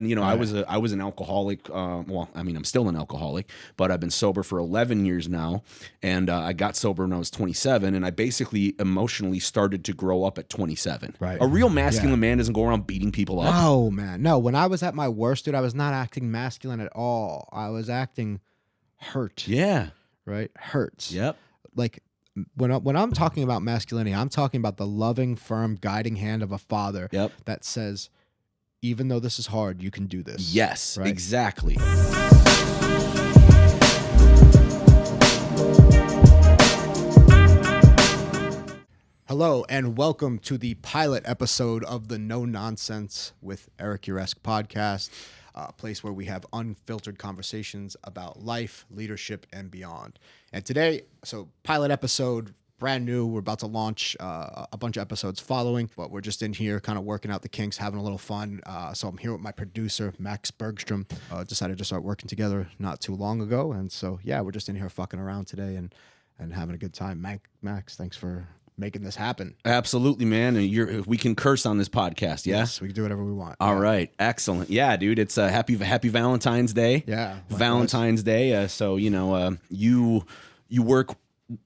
You know, I was an alcoholic. Well, I mean, I'm still an alcoholic, but I've been sober for 11 years now, and I got sober when I was 27, and I basically emotionally started to grow up at 27. Right. A real masculine man doesn't go around beating people up. No, man. No, when I was at my worst, dude, I was not acting masculine at all. I was acting hurt. Yeah. Right? Hurts. Yep. Like when I'm talking about masculinity, I'm talking about the loving, firm, guiding hand of a father that says, even though this is hard, you can do this. Yes, right? Exactly. Hello, and welcome to the pilot episode of the No Nonsense with Eric Uresk podcast, a place where we have unfiltered conversations about life, leadership, and beyond. And today, so pilot episode, brand new. We're about to launch a bunch of episodes following, but we're just in here kind of working out the kinks, having a little fun. So I'm here with my producer, Max Bergstrom. Decided to start working together not too long ago. And so, yeah, we're just in here fucking around today and having a good time. Max, thanks for making this happen. Absolutely, man. And we can curse on this podcast, yeah? Yes, we can do whatever we want. All right. Excellent. Yeah, dude, it's a happy Valentine's Day. Yeah. Valentine's Day. So, you know, you work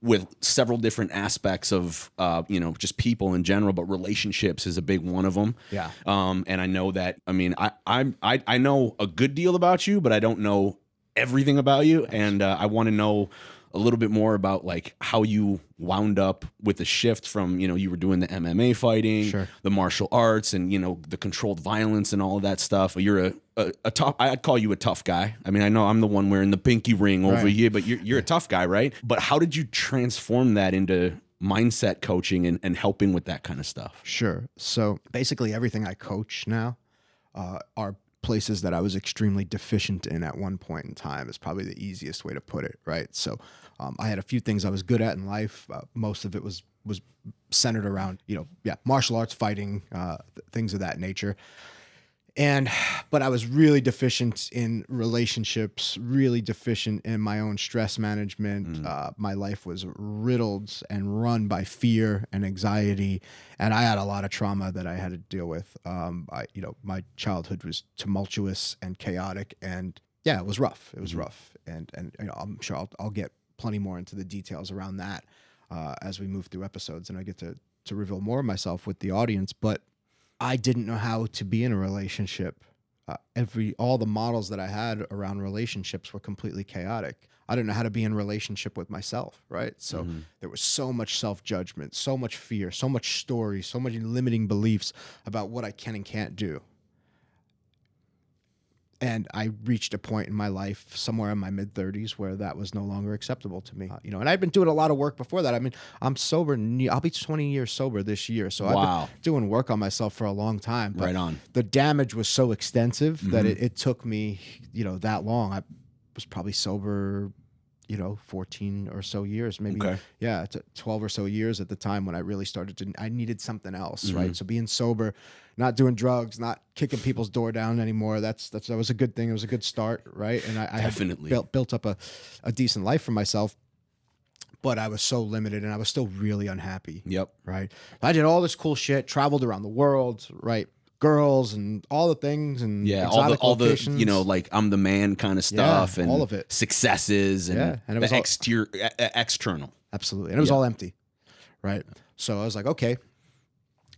with several different aspects of, you know, just people in general, but relationships is a big one of them. Yeah. And I know that, I mean, I know a good deal about you, but I don't know everything about you. And I want to know a little bit more about like how you wound up with the shift from, you know, you were doing the MMA fighting, Sure, the martial arts, and, you know, the controlled violence and all of that stuff. You're a tough, I'd call you a tough guy. I mean, I know I'm the one wearing the pinky ring over here, but you're a tough guy, right? But how did you transform that into mindset coaching and helping with that kind of stuff? Sure. So basically everything I coach now are places that I was extremely deficient in at one point in time is probably the easiest way to put it, right? So I had a few things I was good at in life. Most of it was centered around, martial arts, fighting, things of that nature. But I was really deficient in relationships, really deficient in my own stress management. My life was riddled and run by fear and anxiety, and I had a lot of trauma that I had to deal with. My childhood was tumultuous and chaotic, and yeah, it was rough. It was rough, and I'm sure I'll get plenty more into the details around that as we move through episodes, and I get to reveal more of myself with the audience, but I didn't know how to be in a relationship. All the models that I had around relationships were completely chaotic. I didn't know how to be in relationship with myself, right? So there was so much self-judgment, so much fear, so much story, so many limiting beliefs about what I can and can't do. And I reached a point in my life somewhere in my mid-30s where that was no longer acceptable to me. And I'd been doing a lot of work before that. I mean, I'm sober. I'll be 20 years sober this year. So I've been doing work on myself for a long time. But right on. The damage was so extensive that it took me, that long. I was probably sober, 14 or so years, maybe. Okay. Yeah, 12 or so years at the time when I really I needed something else, right? So being sober, not doing drugs, not kicking people's door down anymore. That was a good thing. It was a good start, right? And I definitely had built up a decent life for myself, but I was so limited and I was still really unhappy. Yep. Right. I did all this cool shit, traveled around the world, right? Girls and all the things and all the like I'm the man kind of stuff and all of it, successes and it was external. Absolutely. And it was all empty. Right. So I was like, okay,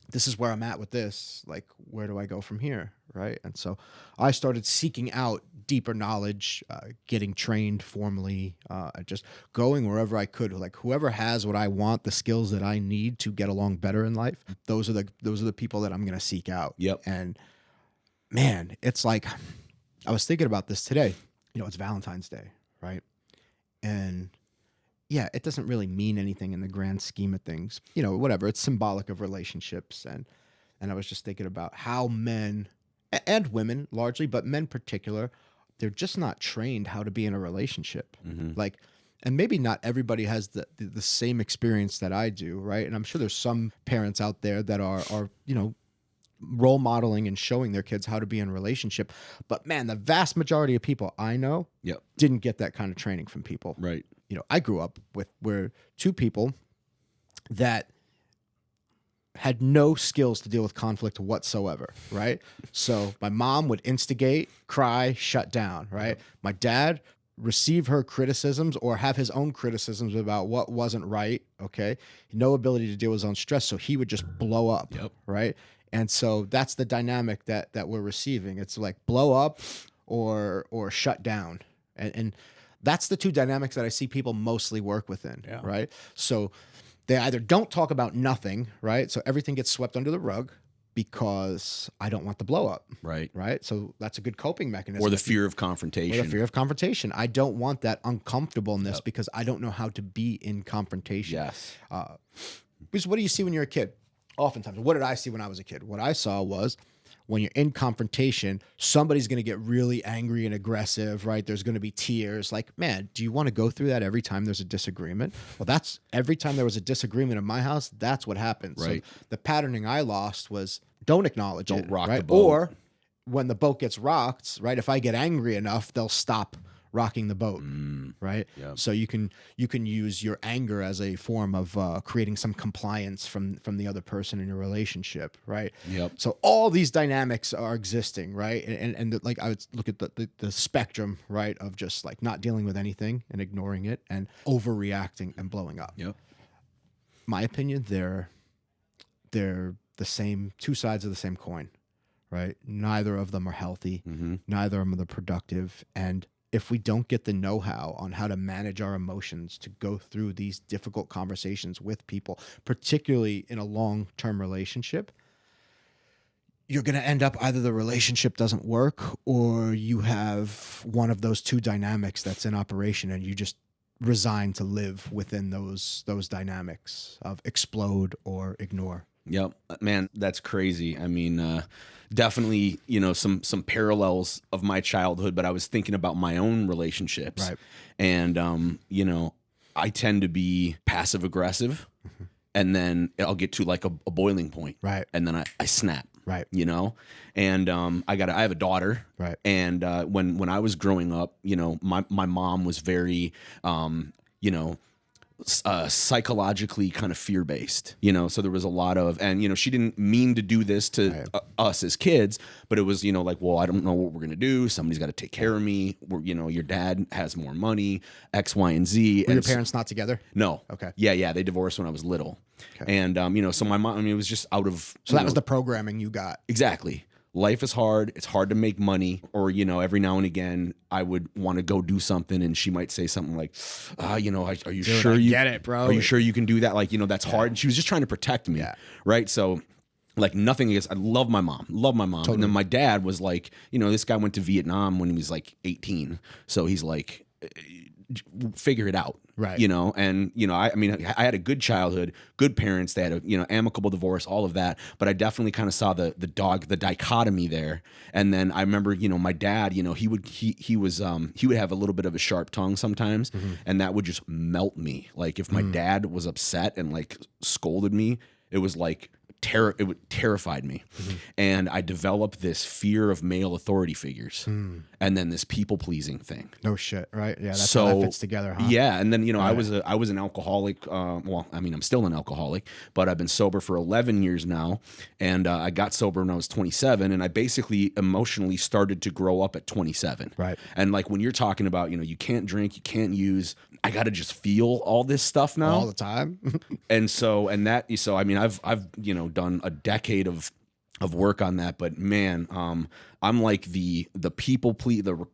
this is where I'm at with this. Like, where do I go from here? Right. And so I started seeking out deeper knowledge, getting trained formally, just going wherever I could. Like whoever has what I want, the skills that I need to get along better in life, those are the people that I'm going to seek out. Yep. And man, it's like, I was thinking about this today. It's Valentine's Day, right? And yeah, it doesn't really mean anything in the grand scheme of things. Whatever. It's symbolic of relationships. And I was just thinking about how men and women largely, but men in particular, they're just not trained how to be in a relationship. Like, and maybe not everybody has the same experience that I do, right? And I'm sure there's some parents out there that are role modeling and showing their kids how to be in a relationship. But man, the vast majority of people I know didn't get that kind of training from people. Right. I grew up with two people that had no skills to deal with conflict whatsoever, right? So my mom would instigate, cry, shut down, right? My dad receive her criticisms or have his own criticisms about what wasn't right, okay? No ability to deal with his own stress, so he would just blow up, right? And so that's the dynamic that we're receiving. It's like blow up or shut down. And that's the two dynamics that I see people mostly work within, right? So they either don't talk about nothing, right? So everything gets swept under the rug because I don't want the blow up. Right. Right. So that's a good coping mechanism. Or the fear of confrontation. Or the fear of confrontation. I don't want that uncomfortableness because I don't know how to be in confrontation. Yes. Because what do you see when you're a kid? Oftentimes, what did I see when I was a kid? What I saw was when you're in confrontation, somebody's going to get really angry and aggressive, right? There's going to be tears. Like, man, do you want to go through that every time there's a disagreement? Well, that's every time there was a disagreement in my house, that's what happened. Right. So the patterning I lost was don't acknowledge it. Don't rock right? the boat. Or when the boat gets rocked, right? If I get angry enough, they'll stop rocking the boat, right? Yep. So you can use your anger as a form of creating some compliance from the other person in your relationship, right? Yep. So all these dynamics are existing, right? And like I would look at the spectrum, right, of just like not dealing with anything and ignoring it and overreacting and blowing up. Yep. My opinion, they're the same, two sides of the same coin, right? Neither of them are healthy. Neither of them are productive. And if we don't get the know-how on how to manage our emotions to go through these difficult conversations with people, particularly in a long-term relationship, you're going to end up either the relationship doesn't work or you have one of those two dynamics that's in operation and you just resign to live within those dynamics of explode or ignore. Yep, man, that's crazy. I mean, definitely, some parallels of my childhood, but I was thinking about my own relationships. Right. And, I tend to be passive aggressive and then I'll get to like a boiling point. Right. And then I snap. Right. And I have a daughter. Right. And when I was growing up, my mom was very, psychologically kind of fear-based, so there was a lot of, and she didn't mean to do this to us as kids, but it was, like, well, I don't know what we're going to do. Somebody's got to take care of me. Your dad has more money, X, Y, and Z. Were your parents not together? No. Okay. Yeah. They divorced when I was little. Okay. And, so my mom, it was just out of, So that was the programming you got. Exactly. Life is hard. It's hard to make money. Or, every now and again, I would want to go do something and she might say something like, are you sure you get it, bro? Are you sure you can do that? Like, that's hard. And she was just trying to protect me. Yeah. Right. So like nothing against, I love my mom. Totally. And then my dad was like, this guy went to Vietnam when he was like 18. So he's like, figure it out. Right. And I had a good childhood, good parents. They had a amicable divorce, all of that. But I definitely kind of saw the dichotomy there. And then I remember, my dad, he would have a little bit of a sharp tongue sometimes, and that would just melt me. Like if my dad was upset and like scolded me, it was like it terrified me. And I developed this fear of male authority figures and then this people pleasing thing. No shit, right? Yeah, that's how that fits together, huh? Yeah, and then I was an alcoholic. I'm still an alcoholic, but I've been sober for 11 years now, and I got sober when I was 27, and I basically emotionally started to grow up at 27. Right. And like when you're talking about, you can't drink, you can't use, I got to just feel all this stuff now all the time. I've done a decade of work on that, but man, I'm like the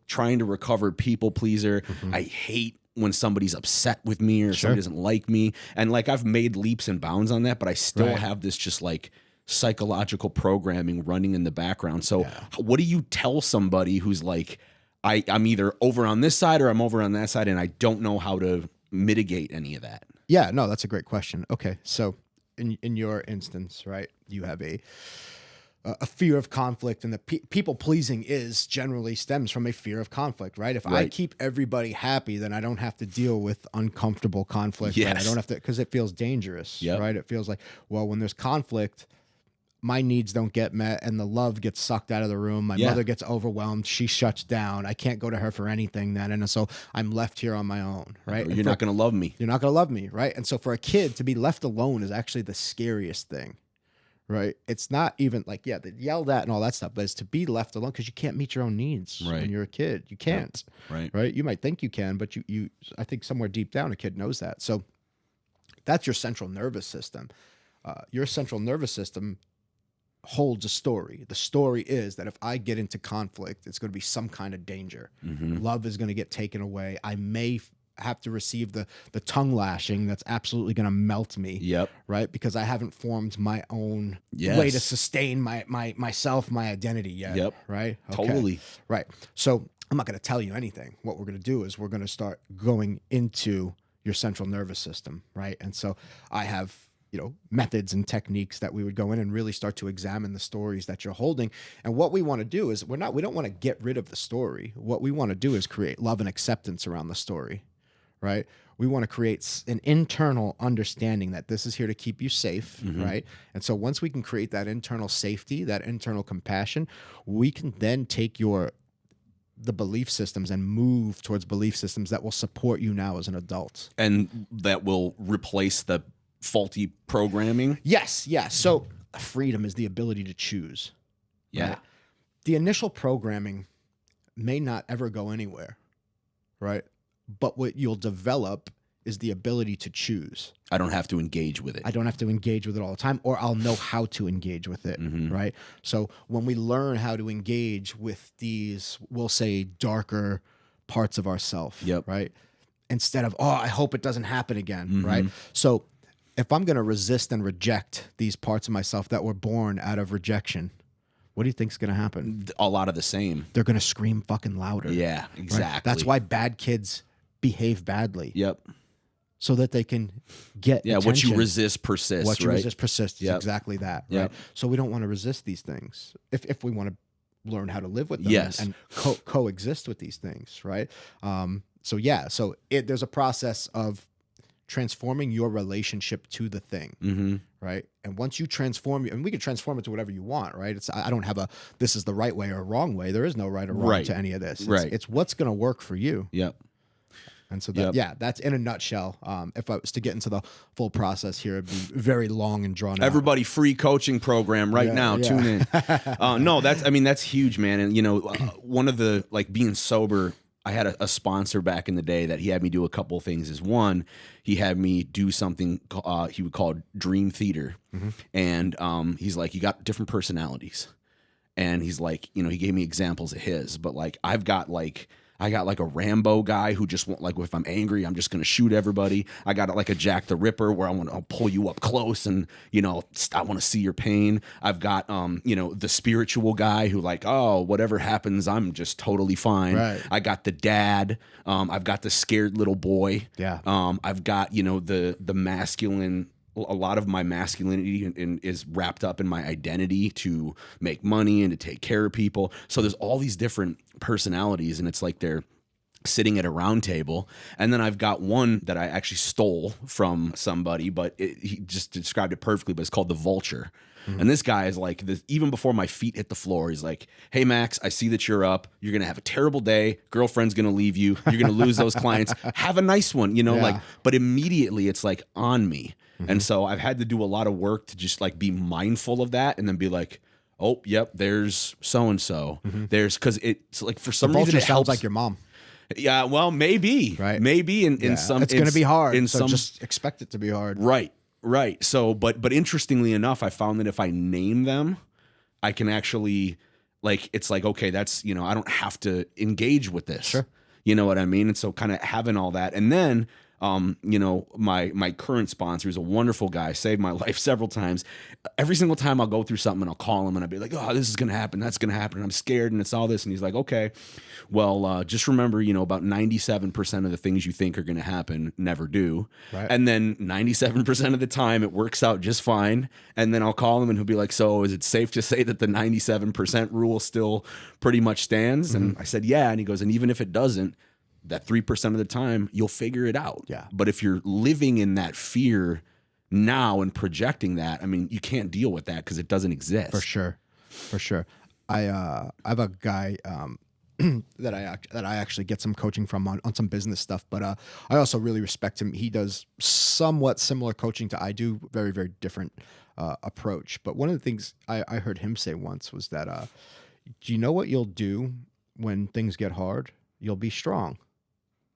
trying to recover people pleaser. I hate when somebody's upset with me or somebody doesn't like me, and like I've made leaps and bounds on that, but I still have this just like psychological programming running in the background. So what do you tell somebody who's like, I'm either over on this side or I'm over on that side, and I don't know how to mitigate any of that? Yeah, no, that's a great question. Okay, so in your instance, right, you have a fear of conflict, and the people pleasing generally stems from a fear of conflict, right? If I keep everybody happy, then I don't have to deal with uncomfortable conflict. Yes. Right? I don't have to, because it feels dangerous, right? It feels like, well, when there's conflict, my needs don't get met and the love gets sucked out of the room. My mother gets overwhelmed. She shuts down. I can't go to her for anything then. And so I'm left here on my own, right? You're not going to love me. You're not going to love me, right? And so for a kid to be left alone is actually the scariest thing, right? It's not even like, yeah, they yelled at and all that stuff, but it's to be left alone because you can't meet your own needs Right. when you're a kid. You can't, Right. You might think you can, but I think somewhere deep down, a kid knows that. So that's your central nervous system. Your central nervous system holds a story. The story is that if I get into conflict, it's going to be some kind of danger. Love is going to get taken away. I may have to receive the tongue lashing that's absolutely going to melt me. Yep. Right? Because I haven't formed my own way to sustain myself, my identity yet. Yep. Right? Okay. Totally. Right. So I'm not going to tell you anything. What we're going to do is we're going to start going into your central nervous system. Right. And so I have, methods and techniques that we would go in and really start to examine the stories that you're holding. And what we want to do is we don't want to get rid of the story. What we want to do is create love and acceptance around the story, right? We want to create an internal understanding that this is here to keep you safe, right? And so once we can create that internal safety, that internal compassion, we can then take the belief systems and move towards belief systems that will support you now as an adult. And that will replace the faulty programming. Yes. So freedom is the ability to choose. Yeah. Right? The initial programming may not ever go anywhere, right? But what you'll develop is the ability to choose. I don't have to engage with it. I don't have to engage with it all the time, or I'll know how to engage with it, right? So when we learn how to engage with these, we'll say, darker parts of ourself, right? Instead of, I hope it doesn't happen again, right? So if I'm going to resist and reject these parts of myself that were born out of rejection, what do you think is going to happen? A lot of the same. They're going to scream fucking louder. Yeah, exactly. Right? That's why bad kids behave badly. Yep. So that they can get attention. What you resist persists. What you resist persists. Yep. Exactly that. Right. Yep. So we don't want to resist these things if we want to learn how to live with them and coexist with these things. Right. So there's a process of transforming your relationship to the thing, right? And once you transform, and we can transform it to whatever you want, right? I don't have this is the right way or wrong way. There is no right or wrong to any of this. It's what's going to work for you. Yep. And so that's in a nutshell. If I was to get into the full process here, it'd be very long and drawn out. Everybody, free coaching program right now. Yeah. Tune in. No, that's huge, man. And one of the being sober. I had a sponsor back in the day that he had me do a couple of things. Is one, he had me do something he would call dream theater, and he's like, you got different personalities, and he's like, he gave me examples of his, but I got a Rambo guy who just want, if I'm angry, I'm just going to shoot everybody. I got a Jack the Ripper where I'll pull you up close and, I want to see your pain. I've got, the spiritual guy who whatever happens, I'm just totally fine. Right. I got the dad. I've got the scared little boy. Yeah. I've got, the masculine. A lot of my masculinity is wrapped up in my identity to make money and to take care of people. So there's all these different personalities, and it's like they're sitting at a round table. And then I've got one that I actually stole from somebody, but he just described it perfectly, but it's called the vulture. And this guy is like this, even before my feet hit the floor, he's like, hey, Max, I see that you're up. You're going to have a terrible day. Girlfriend's going to leave you. You're going to lose those clients. Have a nice one, but immediately it's on me. And so I've had to do a lot of work to just be mindful of that and then be like, oh, yep, there's so-and-so. There's, because it's for some reason it sounds helps. like your mom. Yeah, well, maybe. Right. Maybe in some. It's going to be hard. In so some, just expect it to be hard. Right. So, but interestingly enough, I found that if I name them, I can actually it's okay, that's, I don't have to engage with this. Sure. You know what I mean? And so kind of having all that. And then, my current sponsor is a wonderful guy, saved my life several times. Every single time I'll go through something and I'll call him and I'll be like, oh, this is going to happen. That's going to happen. And I'm scared and it's all this. And he's like, okay, well, just remember, about 97% of the things you think are going to happen never do. Right. And then 97% of the time it works out just fine. And then I'll call him and he'll be like, so is it safe to say that the 97% rule still pretty much stands? And I said, yeah. And he goes, and even if it doesn't, that 3% of the time you'll figure it out. Yeah. But if you're living in that fear now and projecting that, I mean, you can't deal with that because it doesn't exist. For sure. I have a guy that I actually get some coaching from on some business stuff, but I also really respect him. He does somewhat similar coaching to I do, very, very different approach. But one of the things I heard him say once was that, do you know what you'll do when things get hard? You'll be strong.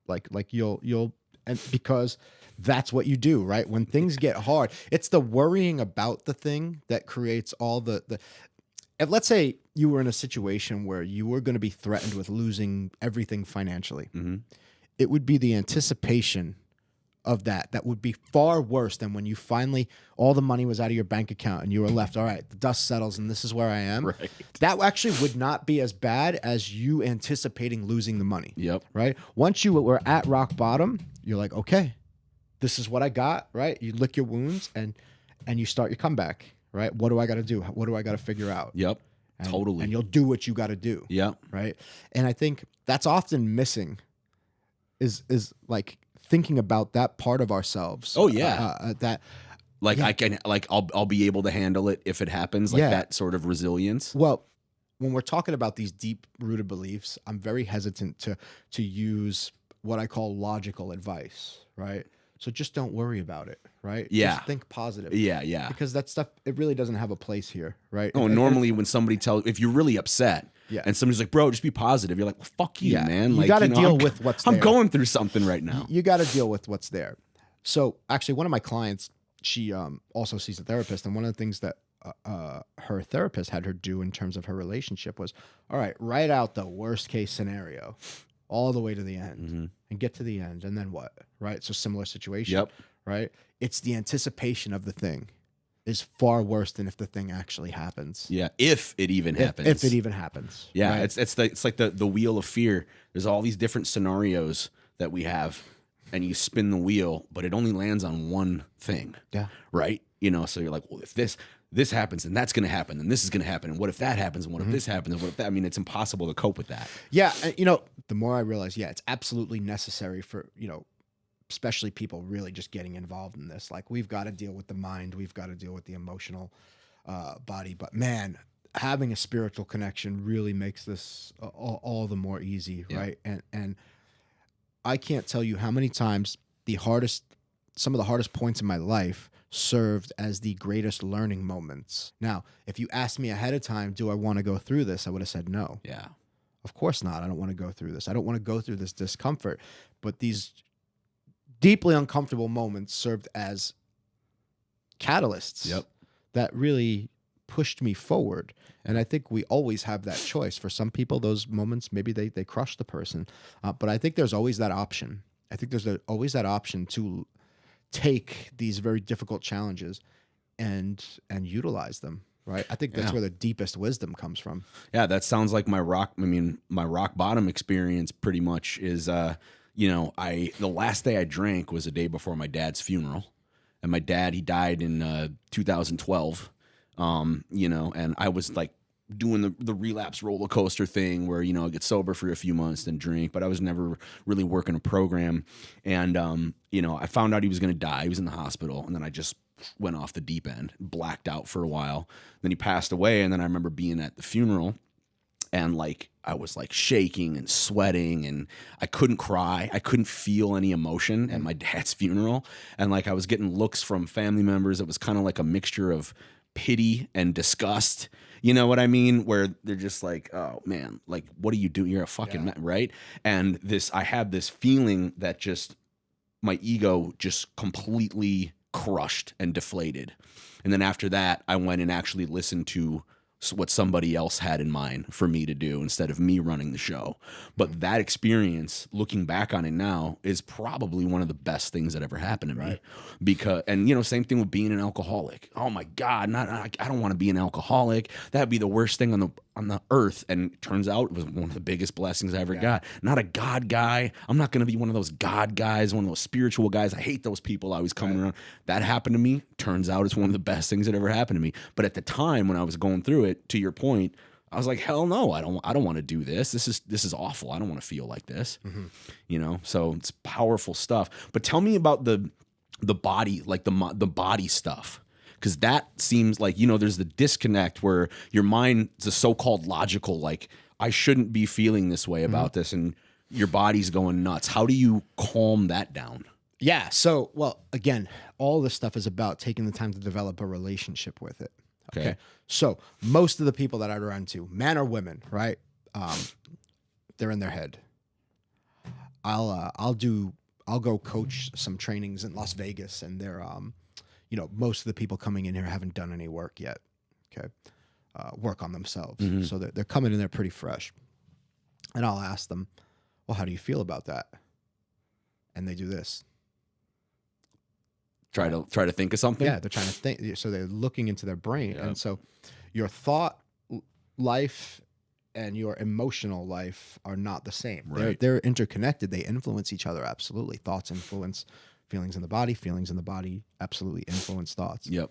Like you'll, and because that's what you do, right? When things get hard, it's the worrying about the thing that creates all the, if let's say you were in a situation where you were going to be threatened with losing everything financially, it would be the anticipation of that would be far worse than when you finally, all the money was out of your bank account and you were left, all right, the dust settles and this is where I am. Right. That actually would not be as bad as you anticipating losing the money. Yep. Right. Once you were at rock bottom, you're like, okay, this is what I got. Right. You lick your wounds and you start your comeback. Right. What do I got to do? What do I got to figure out? Yep. Totally. And you'll do what you got to do. Yep. Right. And I think that's often missing is like thinking about that part of ourselves. Oh yeah. That like I can, like I'll be able to handle it if it happens, like that sort of resilience. Well, when we're talking about these deep rooted beliefs, I'm very hesitant to use what I call logical advice, right? So just don't worry about it, right? Yeah. Just think positive. Yeah, yeah. Because that stuff, it really doesn't have a place here, right? Oh, normally when somebody if you're really upset, and somebody's like, bro, just be positive. You're like, well, fuck you, man. You Like, got to deal with what's there. I'm going through something right now. You got to deal with what's there. So actually, one of my clients, she also sees a therapist. And one of the things that her therapist had her do in terms of her relationship was, all right, write out the worst case scenario all the way to the end and get to the end. And then what? Right. So similar situation. Yep. Right. It's the anticipation of the thing is far worse than if the thing actually happens. Yeah. If it even happens. If it even happens. Yeah. Right? It's like the wheel of fear. There's all these different scenarios that we have and you spin the wheel, but it only lands on one thing. Yeah. Right. You know, so you're like, well, if this happens and that's going to happen and this is going to happen. And what if that happens? And what if this happens? And what if that, I mean, it's impossible to cope with that. Yeah. And, you know, the more I realize, it's absolutely necessary for, you know, especially people really just getting involved in this. Like we've got to deal with the mind. We've got to deal with the emotional body. But man, having a spiritual connection really makes this all the more easy. Yeah. Right. And I can't tell you how many times some of the hardest points in my life served as the greatest learning moments. Now, if you asked me ahead of time, do I want to go through this? I would have said no. Yeah. Of course not. I don't want to go through this. I don't want to go through this discomfort. But these deeply uncomfortable moments served as catalysts that really pushed me forward. And I think we always have that choice. For some people, those moments, maybe they crush the person. But I think there's always that option. I think there's always that option to take these very difficult challenges and utilize them. Right. I think that's where the deepest wisdom comes from. Yeah. That sounds like my rock bottom experience pretty much is, you know, the last day I drank was the day before my dad's funeral, and my dad, he died in 2012. You know, and I was like doing the relapse roller coaster thing where, you know, I get sober for a few months, then drink, but I was never really working a program. And, you know, I found out he was going to die. He was in the hospital, and then I just went off the deep end, blacked out for a while. Then he passed away, and then I remember being at the funeral, and like I was like shaking and sweating, and I couldn't cry. I couldn't feel any emotion at my dad's funeral. And like I was getting looks from family members. It was kind of like a mixture of pity and disgust. You know what I mean? Where they're just like, oh man, like what are you doing? You're a fucking man, right? And I had this feeling that just my ego just completely crushed and deflated. And then after that, I went and actually listened to what somebody else had in mind for me to do instead of me running the show. But that experience, looking back on it now, is probably one of the best things that ever happened to me. Because, and you know, same thing with being an alcoholic. Oh my God, I don't want to be an alcoholic. That'd be the worst thing on the earth. And it turns out it was one of the biggest blessings I ever got. Not a God guy. I'm not going to be one of those God guys, one of those spiritual guys. I hate those people always coming around. That happened to me. Turns out it's one of the best things that ever happened to me. But at the time when I was going through it, to your point, I was like, hell no, I don't want to do this. This is awful. I don't want to feel like this. You know, so it's powerful stuff. But tell me about the body, like the body stuff. Because that seems like, you know, there's the disconnect where your mind is a so-called logical, like, I shouldn't be feeling this way about this, and your body's going nuts. How do you calm that down? Yeah. So, well, again, all this stuff is about taking the time to develop a relationship with it. Okay. So most of the people that I run to, men or women, right? They're in their head. I'll go coach some trainings in Las Vegas, and they're most of the people coming in here haven't done any work yet. Okay. Work on themselves. Mm-hmm. So they're coming in there pretty fresh. And I'll ask them, well, how do you feel about that? And they do this. Try to think of something. Yeah, they're trying to think. So they're looking into their brain. Yeah. And so your thought life and your emotional life are not the same. Right. They're interconnected. They influence each other. Absolutely. Thoughts influence feelings in the body. Feelings in the body absolutely influence thoughts. Yep.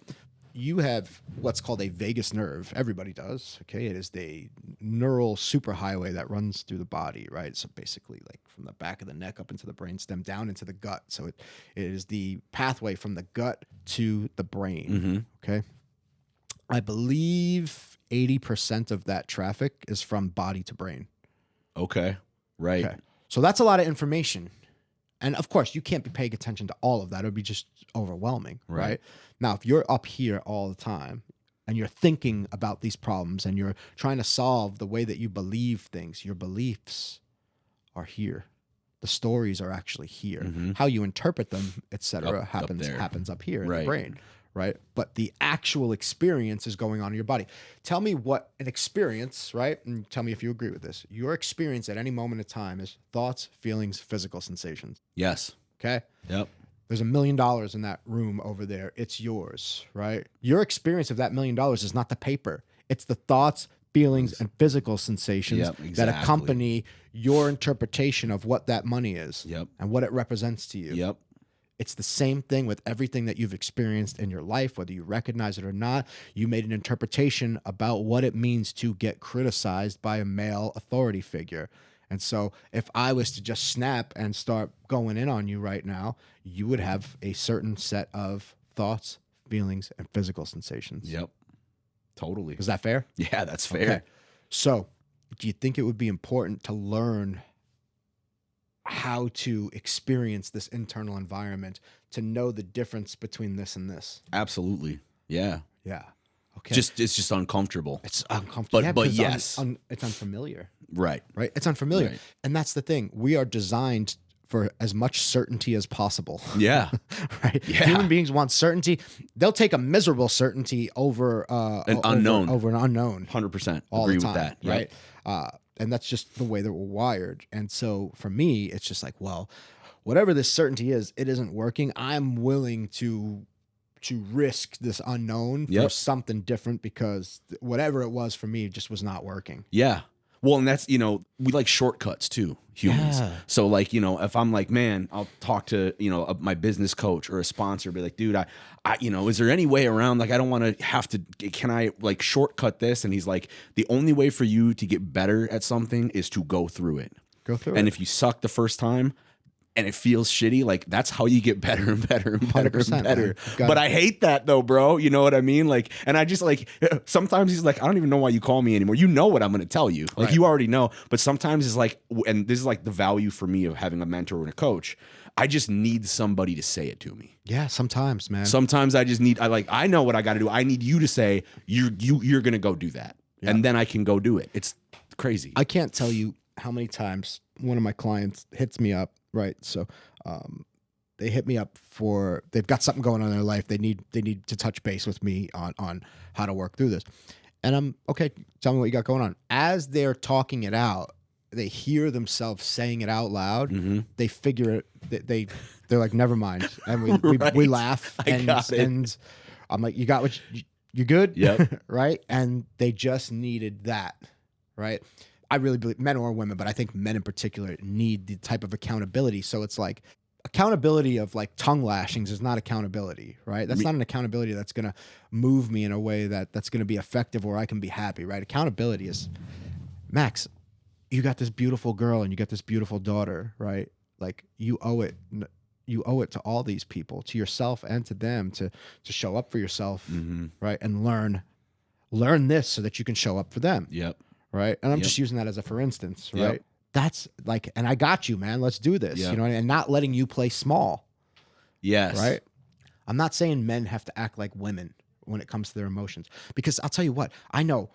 You have what's called a vagus nerve. Everybody does. Okay. It is the neural superhighway that runs through the body, right? So basically, like from the back of the neck up into the brainstem, down into the gut. So it is the pathway from the gut to the brain. Mm-hmm. Okay. I believe 80% of that traffic is from body to brain. Okay. Right. Okay. So that's a lot of information. And of course, you can't be paying attention to all of that. It would be just overwhelming, right? Now, if you're up here all the time and you're thinking about these problems and you're trying to solve the way that you believe things, your beliefs are here. The stories are actually here. Mm-hmm. How you interpret them, etc., Up happens up here in Right. the brain, right? But the actual experience is going on in your body. Tell me what an experience, right? And tell me if you agree with this. Your experience at any moment in time is thoughts, feelings, physical sensations. Yes. Okay? Yep. There's $1 million in that room over there. It's yours, right? Your experience of that $1 million is not the paper. It's the thoughts, feelings, and physical sensations Yep, that exactly. accompany your interpretation of what that money is Yep. and what it represents to you. Yep. It's the same thing with everything that you've experienced in your life, whether you recognize it or not. You made an interpretation about what it means to get criticized by a male authority figure. And so if I was to just snap and start going in on you right now, you would have a certain set of thoughts, feelings, and physical sensations. Yep. Totally. Is that fair? Yeah, that's fair. Okay. So do you think it would be important to learn how to experience this internal environment to know the difference between this and this? Absolutely. Yeah. Yeah. Okay. It's just uncomfortable. It's uncomfortable. But because yes. it's unfamiliar. Right. Right? It's unfamiliar. Right. And that's the thing. We are designed for as much certainty as possible. Yeah. Right? Yeah. Human beings want certainty. They'll take a miserable certainty over An unknown. Over an unknown 100%. all Agree the time, with that. Yep. right? And that's just the way that we're wired. And so for me, it's just like, well, whatever this certainty is, it isn't working. I'm willing to risk this unknown for Yep. something different because whatever it was for me just was not working. Yeah. Well, and that's, we like shortcuts too, humans. Yeah. So like, if I'm like, man, I'll talk to, my business coach or a sponsor, be like, dude, I is there any way around? Like, I don't want to have to, can I like shortcut this? And he's like, the only way for you to get better at something is to go through it. Go through And it. if you suck the first time, and it feels shitty, like that's how you get better and better and better 100%, and better. man. Got But it. I hate that though, bro. You know what I mean? Like, and I just like, sometimes he's like, I don't even know why you call me anymore. You know what I'm going to tell you. Like Right. you already know. But sometimes it's like, and this is like the value for me of having a mentor and a coach. I just need somebody to say it to me. Yeah, sometimes, man. Sometimes I just need, I know what I got to do. I need you to say, you're going to go do that. Yeah. And then I can go do it. It's crazy. I can't tell you how many times one of my clients hits me up, right? So they hit me up they've got something going on in their life. They need to touch base with me on how to work through this. And I'm okay, tell me what you got going on. As they're talking it out, they hear themselves saying it out loud. Mm-hmm. They figure it, they're like, never mind. And we Right. laugh I got it. and I'm like, you got what you good? Yep. Right? And they just needed that, right? I really believe men or women, but I think men in particular need the type of accountability. So it's like accountability of like tongue lashings is not accountability, right? That's not an accountability that's going to move me in a way that's going to be effective or I can be happy, right? Accountability is, Max, you got this beautiful girl and you got this beautiful daughter, right? Like you owe it to all these people, to yourself and to them to show up for yourself, Mm-hmm. right? And learn this so that you can show up for them. Yep. Right. And I'm Yep. just using that as a for instance, right? Yep. That's like, and I got you, man. Let's do this. Yep. You know, and not letting you play small. Yes. Right? I'm not saying men have to act like women when it comes to their emotions, because I'll tell you what, I know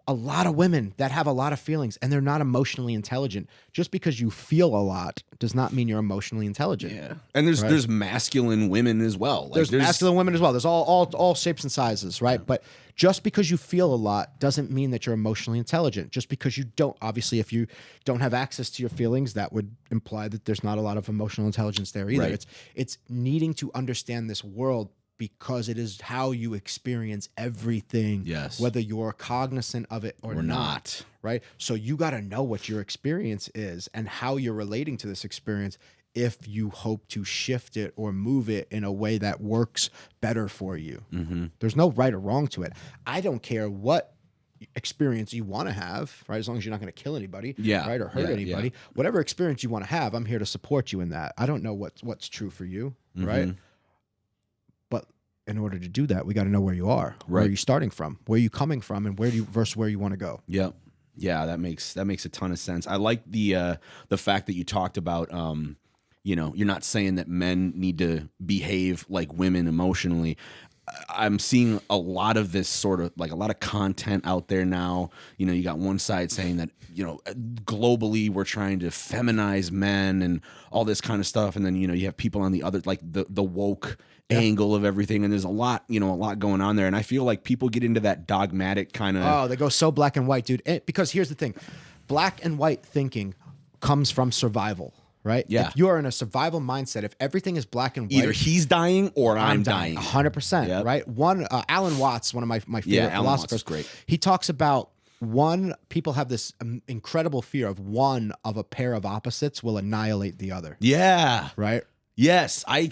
a lot of women that have a lot of feelings and they're not emotionally intelligent. Just because you feel a lot does not mean you're emotionally intelligent. Yeah. And there's masculine women as well. Like, there's masculine women as well. There's all shapes and sizes, right? Yeah. But just because you feel a lot doesn't mean that you're emotionally intelligent. Just because you don't, obviously, if you don't have access to your feelings, that would imply that there's not a lot of emotional intelligence there either. Right. It's needing to understand this world, because it is how you experience everything, yes, whether you're cognizant of it or not, right? So you got to know what your experience is and how you're relating to this experience if you hope to shift it or move it in a way that works better for you. Mm-hmm. There's no right or wrong to it. I don't care what experience you want to have, right? As long as you're not going to kill anybody, right, or hurt anybody. Whatever experience you want to have, I'm here to support you in that. I don't know what's true for you, right? In order to do that, we got to know where you are, where are you starting from, where are you coming from, and versus where you want to go. Yep. Yeah, that makes a ton of sense. I like the fact that you talked about, you're not saying that men need to behave like women emotionally. I'm seeing a lot of this sort of, like, a lot of content out there now. You got one side saying that, globally we're trying to feminize men and all this kind of stuff. And then, you have people on the other, like the woke angle of everything. And there's a lot going on there. And I feel like people get into that dogmatic kind of. Oh, they go so black and white, dude. Because here's the thing. Black and white thinking comes from survival. Right? Yeah. If you are in a survival mindset, if everything is black and white, either he's dying or I'm dying. 100%. Right? Alan Watts, one of my favorite philosophers, great. He talks about people have this incredible fear of a pair of opposites will annihilate the other. Yeah. Right? Yes. I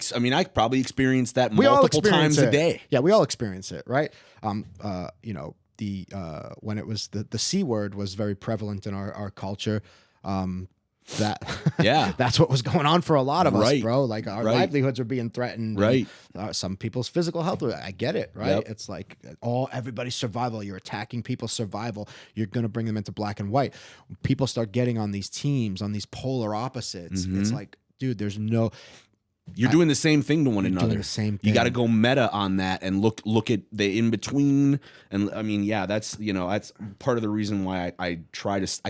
probably experienced that multiple times a day. Yeah, we all experience it, right? When it was the C word was very prevalent in our culture. That's what was going on for a lot of us, bro. Like, our livelihoods are being threatened. Right. Some people's physical health. I get it. Right. Yep. It's like everybody's survival. You're attacking people's survival. You're going to bring them into black and white. When people start getting on these teams, on these polar opposites. Mm-hmm. It's like, dude, there's no. You're doing the same thing to one another. Doing the same thing. You got to go meta on that and look at the in between. And I mean, that's part of the reason why I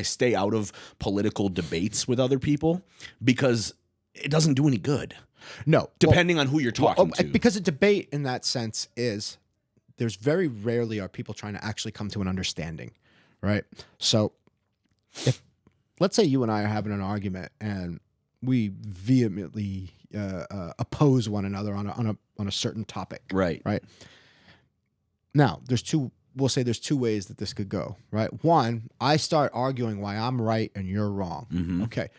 stay out of political debates with other people, because it doesn't do any good. No, depending on who you're talking to. Because a debate in that sense is there's very rarely are people trying to actually come to an understanding, right? So if let's say you and I are having an argument and we vehemently oppose one another on a certain topic. Right. Now, we'll say there's two ways that this could go, right? One, I start arguing why I'm right and you're wrong. Mm-hmm. Okay.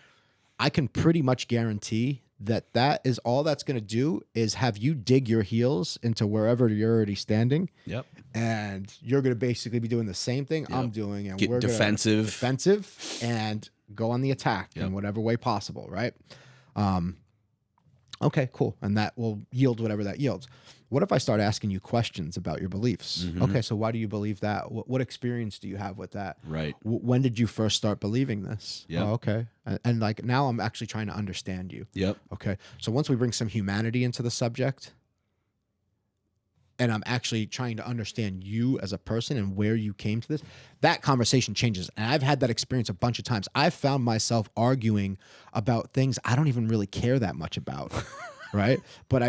I can pretty much guarantee that is all that's going to do is have you dig your heels into wherever you're already standing. Yep. And you're going to basically be doing the same thing I'm doing. And we're defensive and go on the attack in whatever way possible, right? Okay, cool. And that will yield whatever that yields. What if I start asking you questions about your beliefs? Mm-hmm. Okay, so why do you believe that? What experience do you have with that? Right. When did you first start believing this? Yeah. Oh, okay. And like now I'm actually trying to understand you. Yep. Okay. So once we bring some humanity into the subject, and I'm actually trying to understand you as a person and where you came to this, that conversation changes. And I've had that experience a bunch of times. I've found myself arguing about things I don't even really care that much about, right? But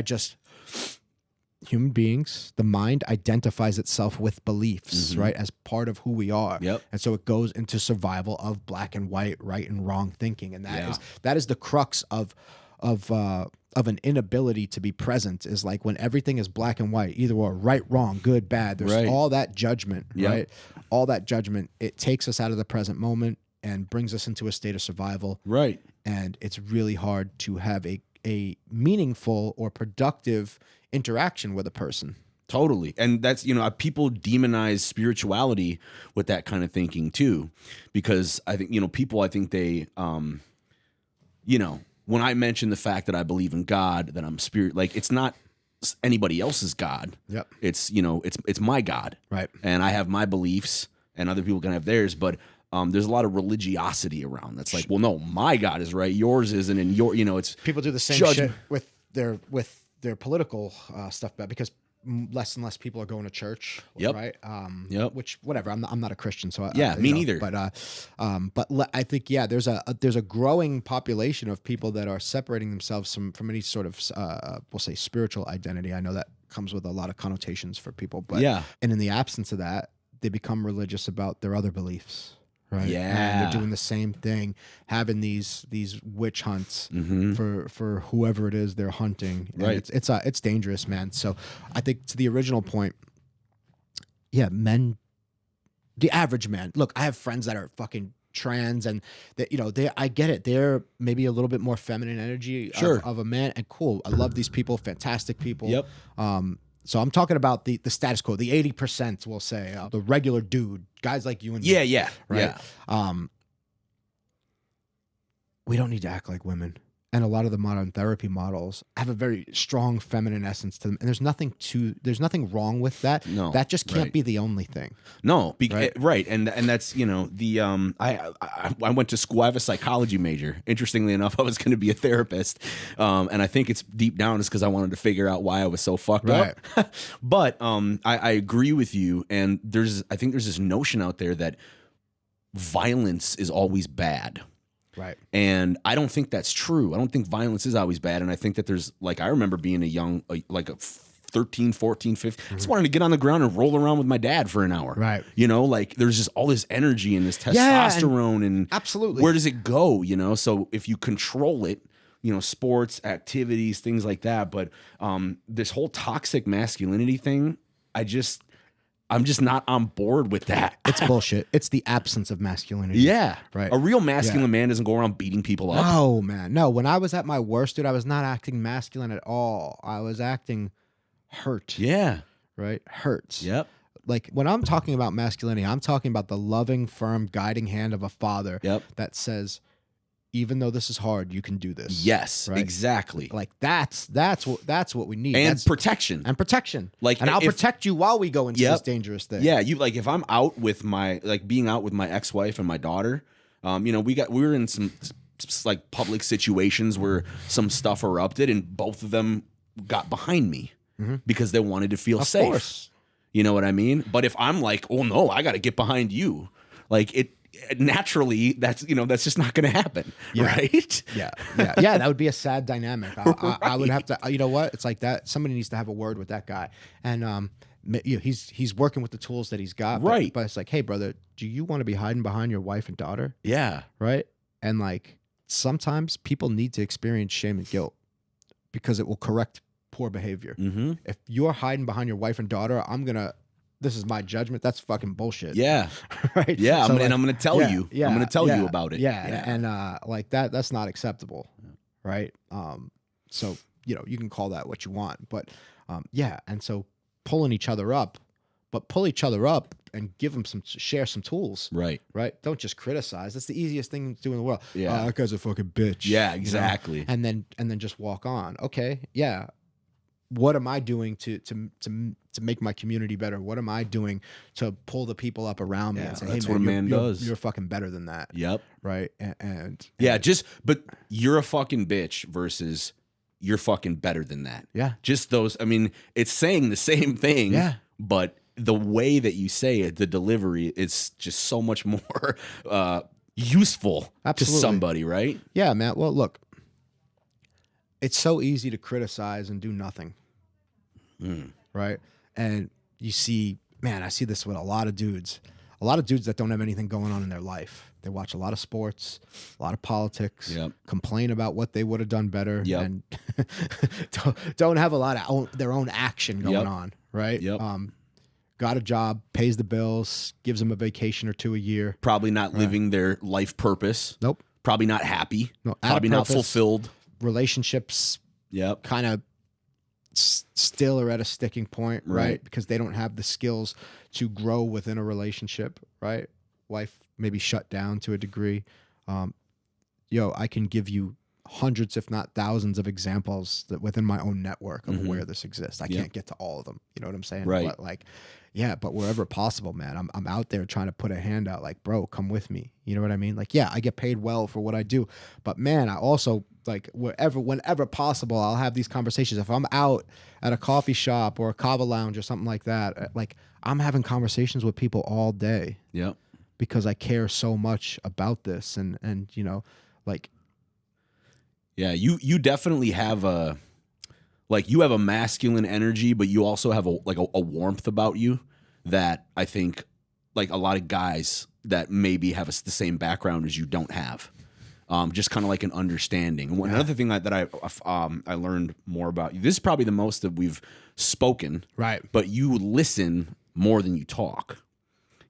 human beings, the mind identifies itself with beliefs, right, as part of who we are. Yep. And so it goes into survival of black and white, right and wrong thinking. And that is the crux of an inability to be present, is like when everything is black and white, either or, right, wrong, good, bad. There's all that judgment, right? All that judgment. It takes us out of the present moment and brings us into a state of survival. Right. And it's really hard to have a meaningful or productive interaction with a person. Totally. And that's, people demonize spirituality with that kind of thinking too, because I think, people, I think they, when I mention the fact that I believe in God, that I'm spirit, like, it's not anybody else's God. Yep. It's, it's my God. Right. And I have my beliefs and other people can have theirs, but there's a lot of religiosity around. That's like, well, no, my God is right, yours isn't, and it's people do the same shit with their political stuff back because less and less people are going to church, Yep. right? Yep. Which whatever. I'm not a Christian, so Me neither. But I think there's a growing population of people that are separating themselves from any sort of we'll say spiritual identity. I know that comes with a lot of connotations for people, but and in the absence of that, they become religious about their other beliefs. Right. Yeah. And they're doing the same thing, having these witch hunts for whoever it is they're hunting. And right. It's dangerous, man. So I think to the original point, men, the average man. Look, I have friends that are fucking trans, and that I get it. They're maybe a little bit more feminine energy of a man, and cool. I love these people, fantastic people. Yep. So I'm talking about the status quo, the 80%, we'll say, the regular dude, guys like you and me. Yeah. Right. Yeah. We don't need to act like women. And a lot of the modern therapy models have a very strong feminine essence to them. And there's nothing wrong with that. No. That just can't be the only thing. No. Right. And that's, I went to school. I have a psychology major. Interestingly enough, I was going to be a therapist. And I think it's deep down is because I wanted to figure out why I was so fucked up. But I agree with you. And I think there's this notion out there that violence is always bad. Right. And I don't think that's true. I don't think violence is always bad. And I think that there's, I remember being a 13, 14, 15. I just wanted to get on the ground and roll around with my dad for an hour. Right. There's just all this energy and this testosterone. and absolutely. Where does it go? So if you control it, sports, activities, things like that. But this whole toxic masculinity thing, I'm just not on board with that. It's bullshit. It's the absence of masculinity. Yeah. Right. A real masculine man doesn't go around beating people up. No, man. No, when I was at my worst, dude, I was not acting masculine at all. I was acting hurt. Yeah. Right? Hurts. Yep. Like when I'm talking about masculinity, I'm talking about the loving, firm, guiding hand of a father that says, even though this is hard, you can do this. Yes, right? Exactly. Like that's what we need. And protection. And I'll protect you while we go into this dangerous thing. Yeah, if I'm out with being out with my ex-wife and my daughter, we were in some public situations where some stuff erupted and both of them got behind me because they wanted to feel safe. Of course. You know what I mean? But if I'm like, oh no, I got to get behind you, naturally, that's just not going to happen, right? Yeah. That would be a sad dynamic. I would have to. You know what? It's like that. Somebody needs to have a word with that guy, and he's working with the tools that he's got, right? But it's like, hey, brother, do you want to be hiding behind your wife and daughter? Yeah, right. And sometimes people need to experience shame and guilt because it will correct poor behavior. Mm-hmm. If you're hiding behind your wife and daughter, this is my judgment. That's fucking bullshit. Yeah. Right. Yeah. I'm going to tell you. Yeah, I'm going to tell you about it. Yeah. And that's not acceptable. Right. So, you can call that what you want, but And so pulling each other up, but pull each other up and share some tools. Right. Right. Don't just criticize. That's the easiest thing to do in the world. Yeah. That guy's a fucking bitch. Yeah, exactly. And then just walk on. Okay. Yeah. What am I doing to make my community better? What am I doing to pull the people up around me and say, that's hey, man, what a man does. You're fucking better than that. Yep. Right. And but you're a fucking bitch versus you're fucking better than that. Yeah. Just those. I mean, it's saying the same thing. Yeah. But the way that you say it, the delivery, it's just so much more useful to somebody, right? Yeah, man. Well, look, it's so easy to criticize and do nothing. Right. And you see, man, I see this with a lot of dudes that don't have anything going on in their life. They watch a lot of sports, a lot of politics, complain about what they would have done better, and don't have a lot of their own action going on. Right. Yep. Got a job, pays the bills, gives them a vacation or two a year. Probably not living their life purpose. Nope. Probably not happy. No, probably not fulfilled. Relationships. Yep. Kind of still are at a sticking point, right? Because they don't have the skills to grow within a relationship, right? Wife maybe shut down to a degree. I can give you hundreds, if not thousands, of examples that within my own network of where this exists. I can't get to all of them. You know what I'm saying? Right. But but wherever possible, man, I'm out there trying to put a hand out, like, bro, come with me. You know what I mean? I get paid well for what I do, but man, I also like whenever possible, I'll have these conversations. If I'm out at a coffee shop or a kava lounge or something like that, like I'm having conversations with people all day. Yep. Because I care so much about this, and you know, like, yeah, you definitely have you have a masculine energy, but you also have a warmth about you that I think like a lot of guys that maybe have the same background as you don't have. Just kind of like an understanding. And another thing that I learned more about you. This is probably the most that we've spoken, right? But you listen more than you talk.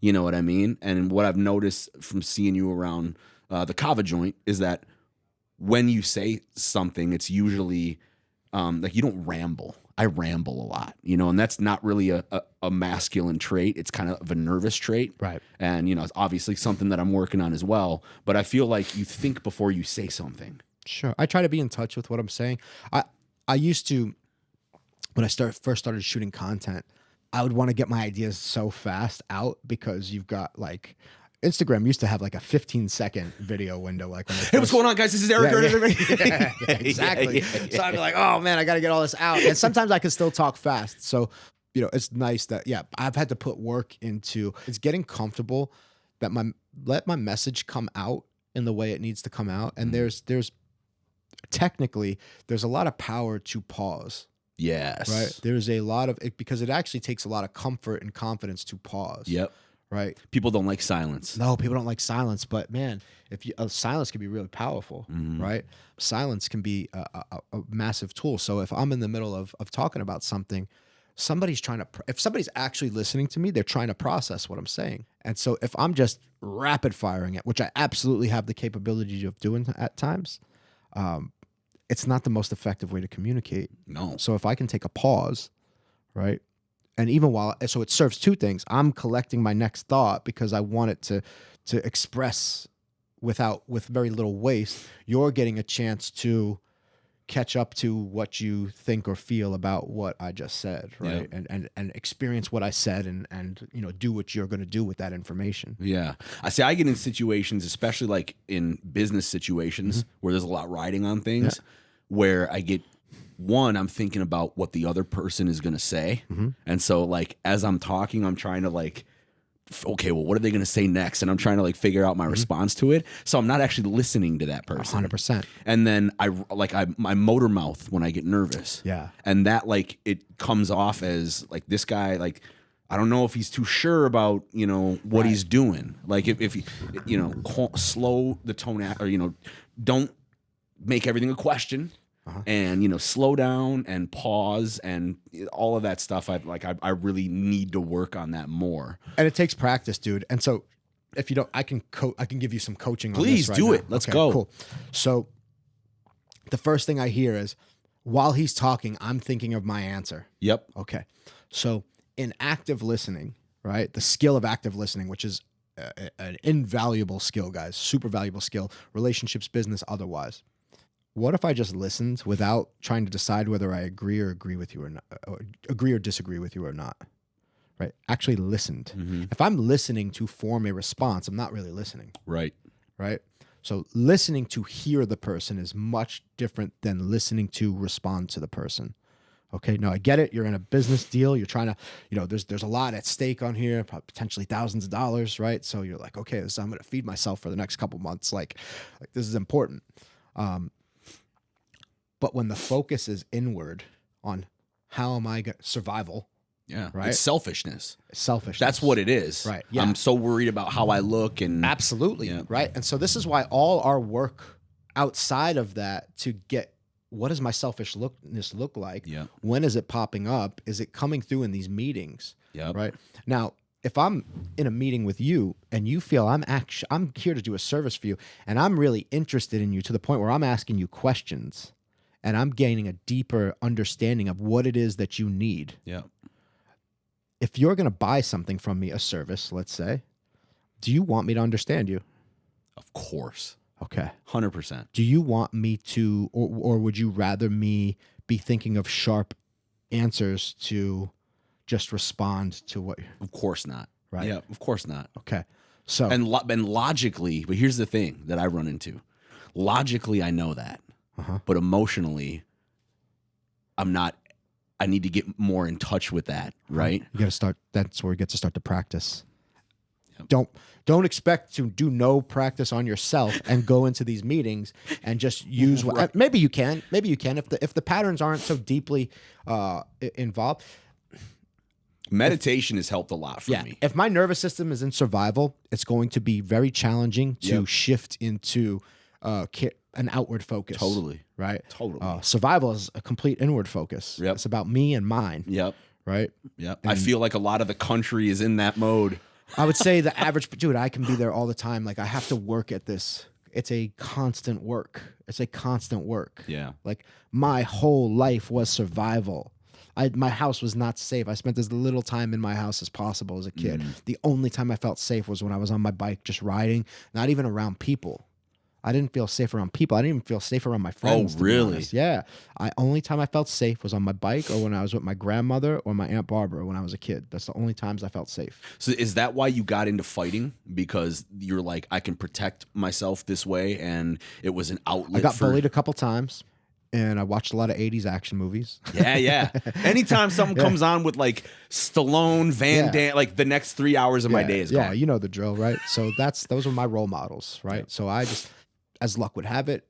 You know what I mean? And what I've noticed from seeing you around the kava joint is that when you say something, it's usually like you don't ramble. I ramble a lot, you know, and that's not really a masculine trait. It's kind of a nervous trait. Right. And, you know, it's obviously something that I'm working on as well. But I feel like you think before you say something. Sure. I try to be in touch with what I'm saying. I used to, when I first started shooting content, I would want to get my ideas so fast out because you've got like Instagram used to have like a 15-second video window. Like, hey, what's going on, guys? This is Eric. Yeah, exactly. So I'd be like, oh man, I got to get all this out. And sometimes I can still talk fast. So, you know, it's nice that, yeah, I've had to put work into it's getting comfortable that let my message come out in the way it needs to come out. And there's technically, there's a lot of power to pause. Yes. Right. There's a lot of it because it actually takes a lot of comfort and confidence to pause. Yep. Right. People don't like silence. No, people don't like silence. But man, silence can be really powerful. Mm-hmm. Right. Silence can be a massive tool. So if I'm in the middle of talking about something, if somebody's actually listening to me, they're trying to process what I'm saying. And so if I'm just rapid firing it, which I absolutely have the capability of doing at times, it's not the most effective way to communicate. No. So if I can take a pause, right? And even so it serves two things. I'm collecting my next thought because I want it to express with very little waste. You're getting a chance to catch up to what you think or feel about what I just said, right? Yeah. And experience what I said and you know, do what you're going to do with that information. Yeah. I get in situations, especially like in business situations where there's a lot riding on things, where I get I'm thinking about what the other person is going to say. And so like, as I'm talking, I'm trying to like, okay, well, what are they going to say next? And I'm trying to like figure out my response to it. So I'm not actually listening to that person. 100%. And then I motor mouth when I get nervous. Yeah. And that like, it comes off as like this guy, like, I don't know if he's too sure about, you know, what he's doing. Like if you know, slow the tone or, you know, don't make everything a question. And, you know, slow down and pause and all of that stuff. I really need to work on that more. And it takes practice, dude. And so if you don't, I can give you some coaching on this. Please do it. Let's go. Cool. So the first thing I hear is while he's talking, I'm thinking of my answer. Yep. Okay. So in active listening, right? The skill of active listening, which is an invaluable skill, guys, super valuable skill, relationships, business, otherwise. What if I just listened without trying to decide whether I agree or agree or disagree with you or not? Right? Actually listened. If I'm listening to form a response, I'm not really listening. Right. Right? So listening to hear the person is much different than listening to respond to the person. Okay, no, I get it. You're in a business deal. You're trying to, you know, there's a lot at stake on here, potentially thousands of dollars, right? So you're like, okay, so I'm going to feed myself for the next couple months. Like this is important. But when the focus is inward on how am I survival? Yeah. Right. It's selfishness. Selfishness. That's what it is. Right. Yeah. I'm so worried about how I look and absolutely. Yeah. Right. And so this is why all our work outside of that to get what does my selfishness look like? Yeah. When is it popping up? Is it coming through in these meetings? Yeah. Right. Now, if I'm in a meeting with you and you feel I'm here to do a service for you and I'm really interested in you to the point where I'm asking you questions and I'm gaining a deeper understanding of what it is that you need. Yeah. If you're going to buy something from me, a service, let's say, do you want me to understand you? Of course. Okay. 100%. Do you want me to, or would you rather me be thinking of sharp answers to just respond to what? Of course not. Right. Yeah, of course not. Okay. So and logically, but here's the thing that I run into. Logically, I know that. but emotionally, I'm not. I need to get more in touch with that, right? You got to start. That's where you get to start to practice. Yep. Don't expect to do no practice on yourself and go into these meetings and just use. Right. Maybe you can. Maybe you can if the patterns aren't so deeply involved. Meditation has helped a lot for me. If my nervous system is in survival, it's going to be very challenging to shift into an outward focus. Totally. Right? Totally. Survival is a complete inward focus. Yep. It's about me and mine. Yep. Right? Yep. I feel like a lot of the country is in that mode. I would say the average dude, I can be there all the time. Like I have to work at this. It's a constant work. Yeah. Like my whole life was survival. My house was not safe. I spent as little time in my house as possible as a kid. The only time I felt safe was when I was on my bike just riding, not even around people. I didn't feel safe around people. I didn't even feel safe around my friends. Oh, really? Yeah. Only time I felt safe was on my bike or when I was with my grandmother or my Aunt Barbara when I was a kid. That's the only times I felt safe. So is that why you got into fighting? Because you're like, I can protect myself this way, and it was an outlet. I got bullied a couple times. And I watched a lot of 80s action movies. Yeah. Anytime something comes on with like Stallone, Van Damme, like the next 3 hours of my day is gone. Yeah, you know the drill, right? So those were my role models, right? So I just, as luck would have it,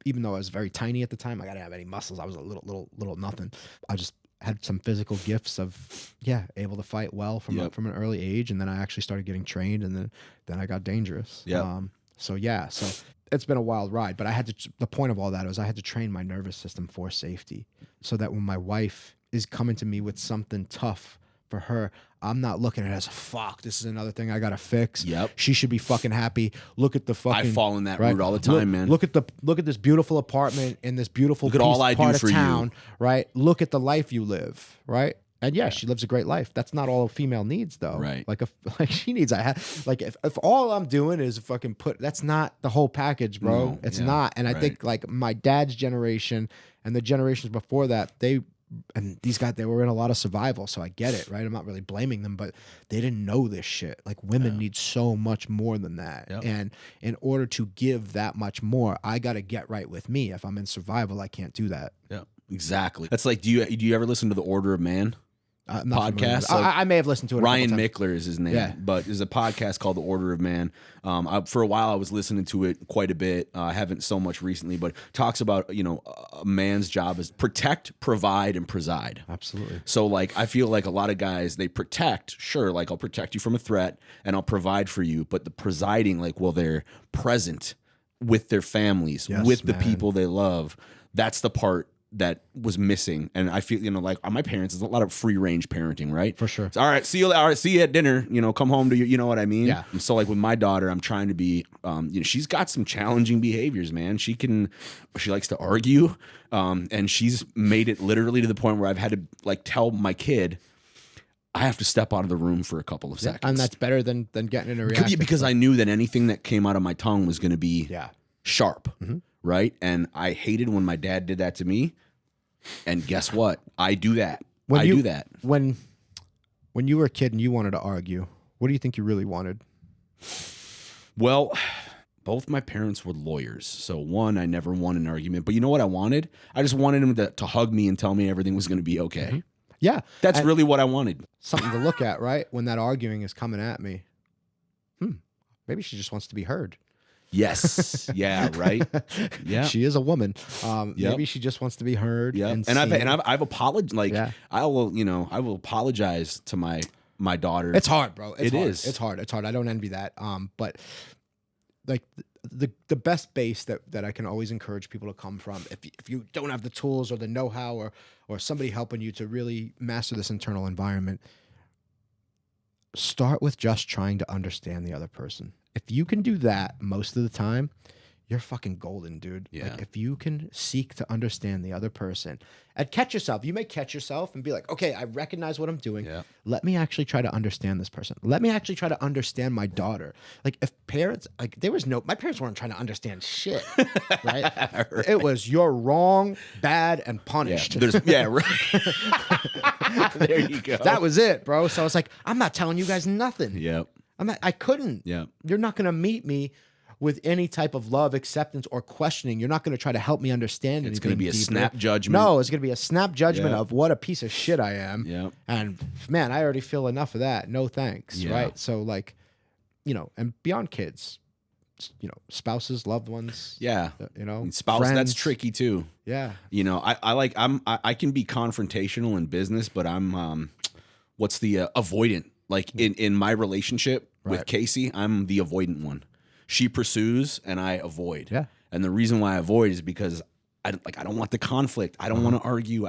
even though I was very tiny at the time, I didn't have any muscles. I was a little nothing. I just had some physical gifts of able to fight well from an early age, and then I actually started getting trained, and then I got dangerous. Yeah. So it's been a wild ride, but the point of all that was I had to train my nervous system for safety so that when my wife is coming to me with something tough for her, I'm not looking at it as fuck, this is another thing I got to fix. Yep. She should be fucking happy. Look at the fucking, I fall in that route all the time, man. Look at this beautiful apartment in this beautiful look at all I do part for of town, you. right? Look at the life you live, right? And she lives a great life. That's not all a female needs, though. Right. Like she needs. If all I'm doing is fucking that's not the whole package, bro. No, it's not. And I think like my dad's generation and the generations before that, these guys, they were in a lot of survival, so I get it, right? I'm not really blaming them, but they didn't know this shit. Like women need so much more than that. Yep. And in order to give that much more, I got to get right with me. If I'm in survival, I can't do that. Yeah, exactly. That's like, do you ever listen to the Order of Man? Podcast. I may have listened to it. Ryan Mickler is his name, but there's a podcast called The Order of Man. For a while, I was listening to it quite a bit. I haven't so much recently, but talks about a man's job is protect, provide, and preside. Absolutely. So like, I feel like a lot of guys, they protect. Sure, like I'll protect you from a threat and I'll provide for you, but the presiding, like, well, they're present with their families, with the people they love. That's the part that was missing. And I feel, like my parents, there's a lot of free range parenting, right? For sure. So, all right, see you at dinner, come home to you know what I mean? Yeah. And so like with my daughter, I'm trying to be, she's got some challenging behaviors, man. She likes to argue. And she's made it literally to the point where I've had to like tell my kid, I have to step out of the room for a couple of seconds. And that's better than getting in a reaction. Because I knew that anything that came out of my tongue was going to be sharp, right? And I hated when my dad did that to me. And guess what? I do that. Do that. When you were a kid and you wanted to argue, what do you think you really wanted? Well, both my parents were lawyers. So one, I never won an argument. But you know what I wanted? I just wanted him to hug me and tell me everything was going to be okay. Mm-hmm. Yeah. That's really what I wanted. Something to look at, right? When that arguing is coming at me. Maybe she just wants to be heard. Yes. Yeah. Right. Yeah. She is a woman. Maybe she just wants to be heard. Yeah. And I've apologized. Like I will apologize to my daughter. It's hard, bro. It is. It's hard. I don't envy that. But like the best base that I can always encourage people to come from, if you don't have the tools or the know-how or somebody helping you to really master this internal environment, start with just trying to understand the other person. If you can do that most of the time, you're fucking golden, dude. Yeah. Like if you can seek to understand the other person and catch yourself, you may catch yourself and be like, okay, I recognize what I'm doing. Yeah. Let me actually try to understand this person. Let me actually try to understand my daughter. Like if parents, like my parents weren't trying to understand shit, right? It was you're wrong, bad, and punished. Yeah, right. There you go. That was it, bro. So I was like, I'm not telling you guys nothing. Yep. I couldn't. Yeah. You're not going to meet me with any type of love, acceptance, or questioning. You're not going to try to help me understand. It's going to be a deeper. snap judgment. No, it's going to be a snap judgment of what a piece of shit I am. Yeah. And man, I already feel enough of that. No thanks. Yeah. Right. So like, and beyond kids, spouses, loved ones. Yeah. Spouse, friends. that's tricky too. Yeah. I can be confrontational in business, but I'm what's the avoidant? Like in my relationship with Casey, I'm the avoidant one. She pursues and I avoid. Yeah. And the reason why I avoid is because I don't want the conflict. I don't want to argue.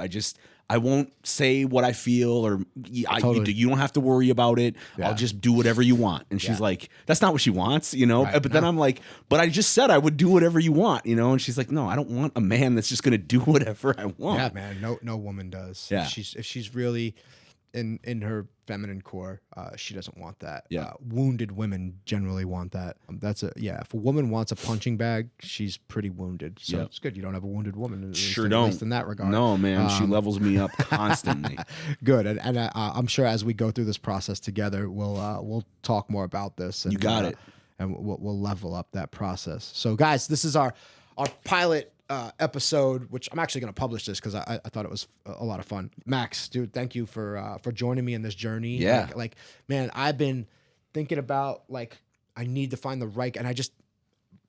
I won't say what I feel, or you don't have to worry about it. Yeah. I'll just do whatever you want. And she's like, that's not what she wants, Right. But then I'm like, but I just said I would do whatever you want, And she's like, no, I don't want a man that's just gonna do whatever I want. Yeah, man. No woman does. Yeah. If she's really in her feminine core, she doesn't want that. Yeah. Wounded women generally want that. If a woman wants a punching bag, she's pretty wounded. So it's good you don't have a wounded woman. At least in that regard. No, man. She levels me up constantly. Good. And I'm sure as we go through this process together, we'll talk more about this. And, you got it. And we'll level up that process. So guys, this is our pilot episode, which I'm actually going to publish this because I thought it was a lot of fun. Max, dude, thank you for joining me in this journey. Yeah. Like, man, I've been thinking about I need to find the right, and I just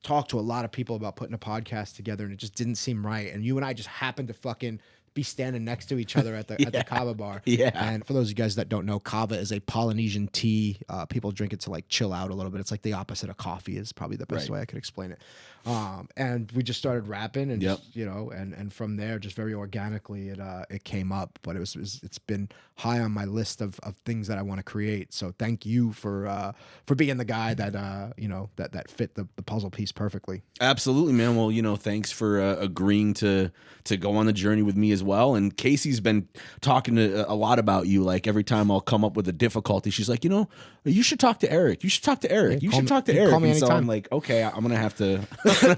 talked to a lot of people about putting a podcast together, and it just didn't seem right. And you and I just happened to fucking be standing next to each other at the at the Kava bar. Yeah. And for those of you guys that don't know, Kava is a Polynesian tea. People drink it to chill out a little bit. It's like the opposite of coffee is probably the best way I could explain it. And we just started rapping and just, and from there, just very organically, it came up. But it's been high on my list of things that I want to create. So thank you for being the guy that that fit the puzzle piece perfectly. Absolutely, man. Well, thanks for agreeing to go on the journey with me as well. And Casey's been talking a lot about you. Like every time I'll come up with a difficulty, she's like, you should talk to Eric. You should talk to Eric. You should talk to Eric. Call me and so anytime. I'm like, okay, I'm gonna have to.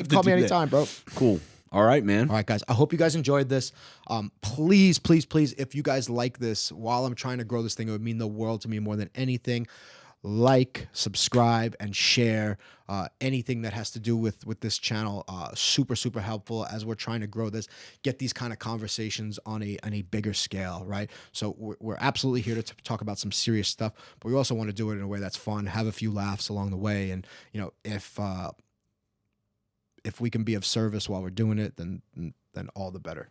Call me anytime, bro. Cool. All right, man. All right, guys. I hope you guys enjoyed this. Please, if you guys like this, while I'm trying to grow this thing, it would mean the world to me more than anything. Like, subscribe, and share anything that has to do with this channel. Super, super helpful as we're trying to grow this, get these kind of conversations on a bigger scale, right? So we're absolutely here to talk about some serious stuff, but we also want to do it in a way that's fun, have a few laughs along the way, and if we can be of service while we're doing it, then all the better.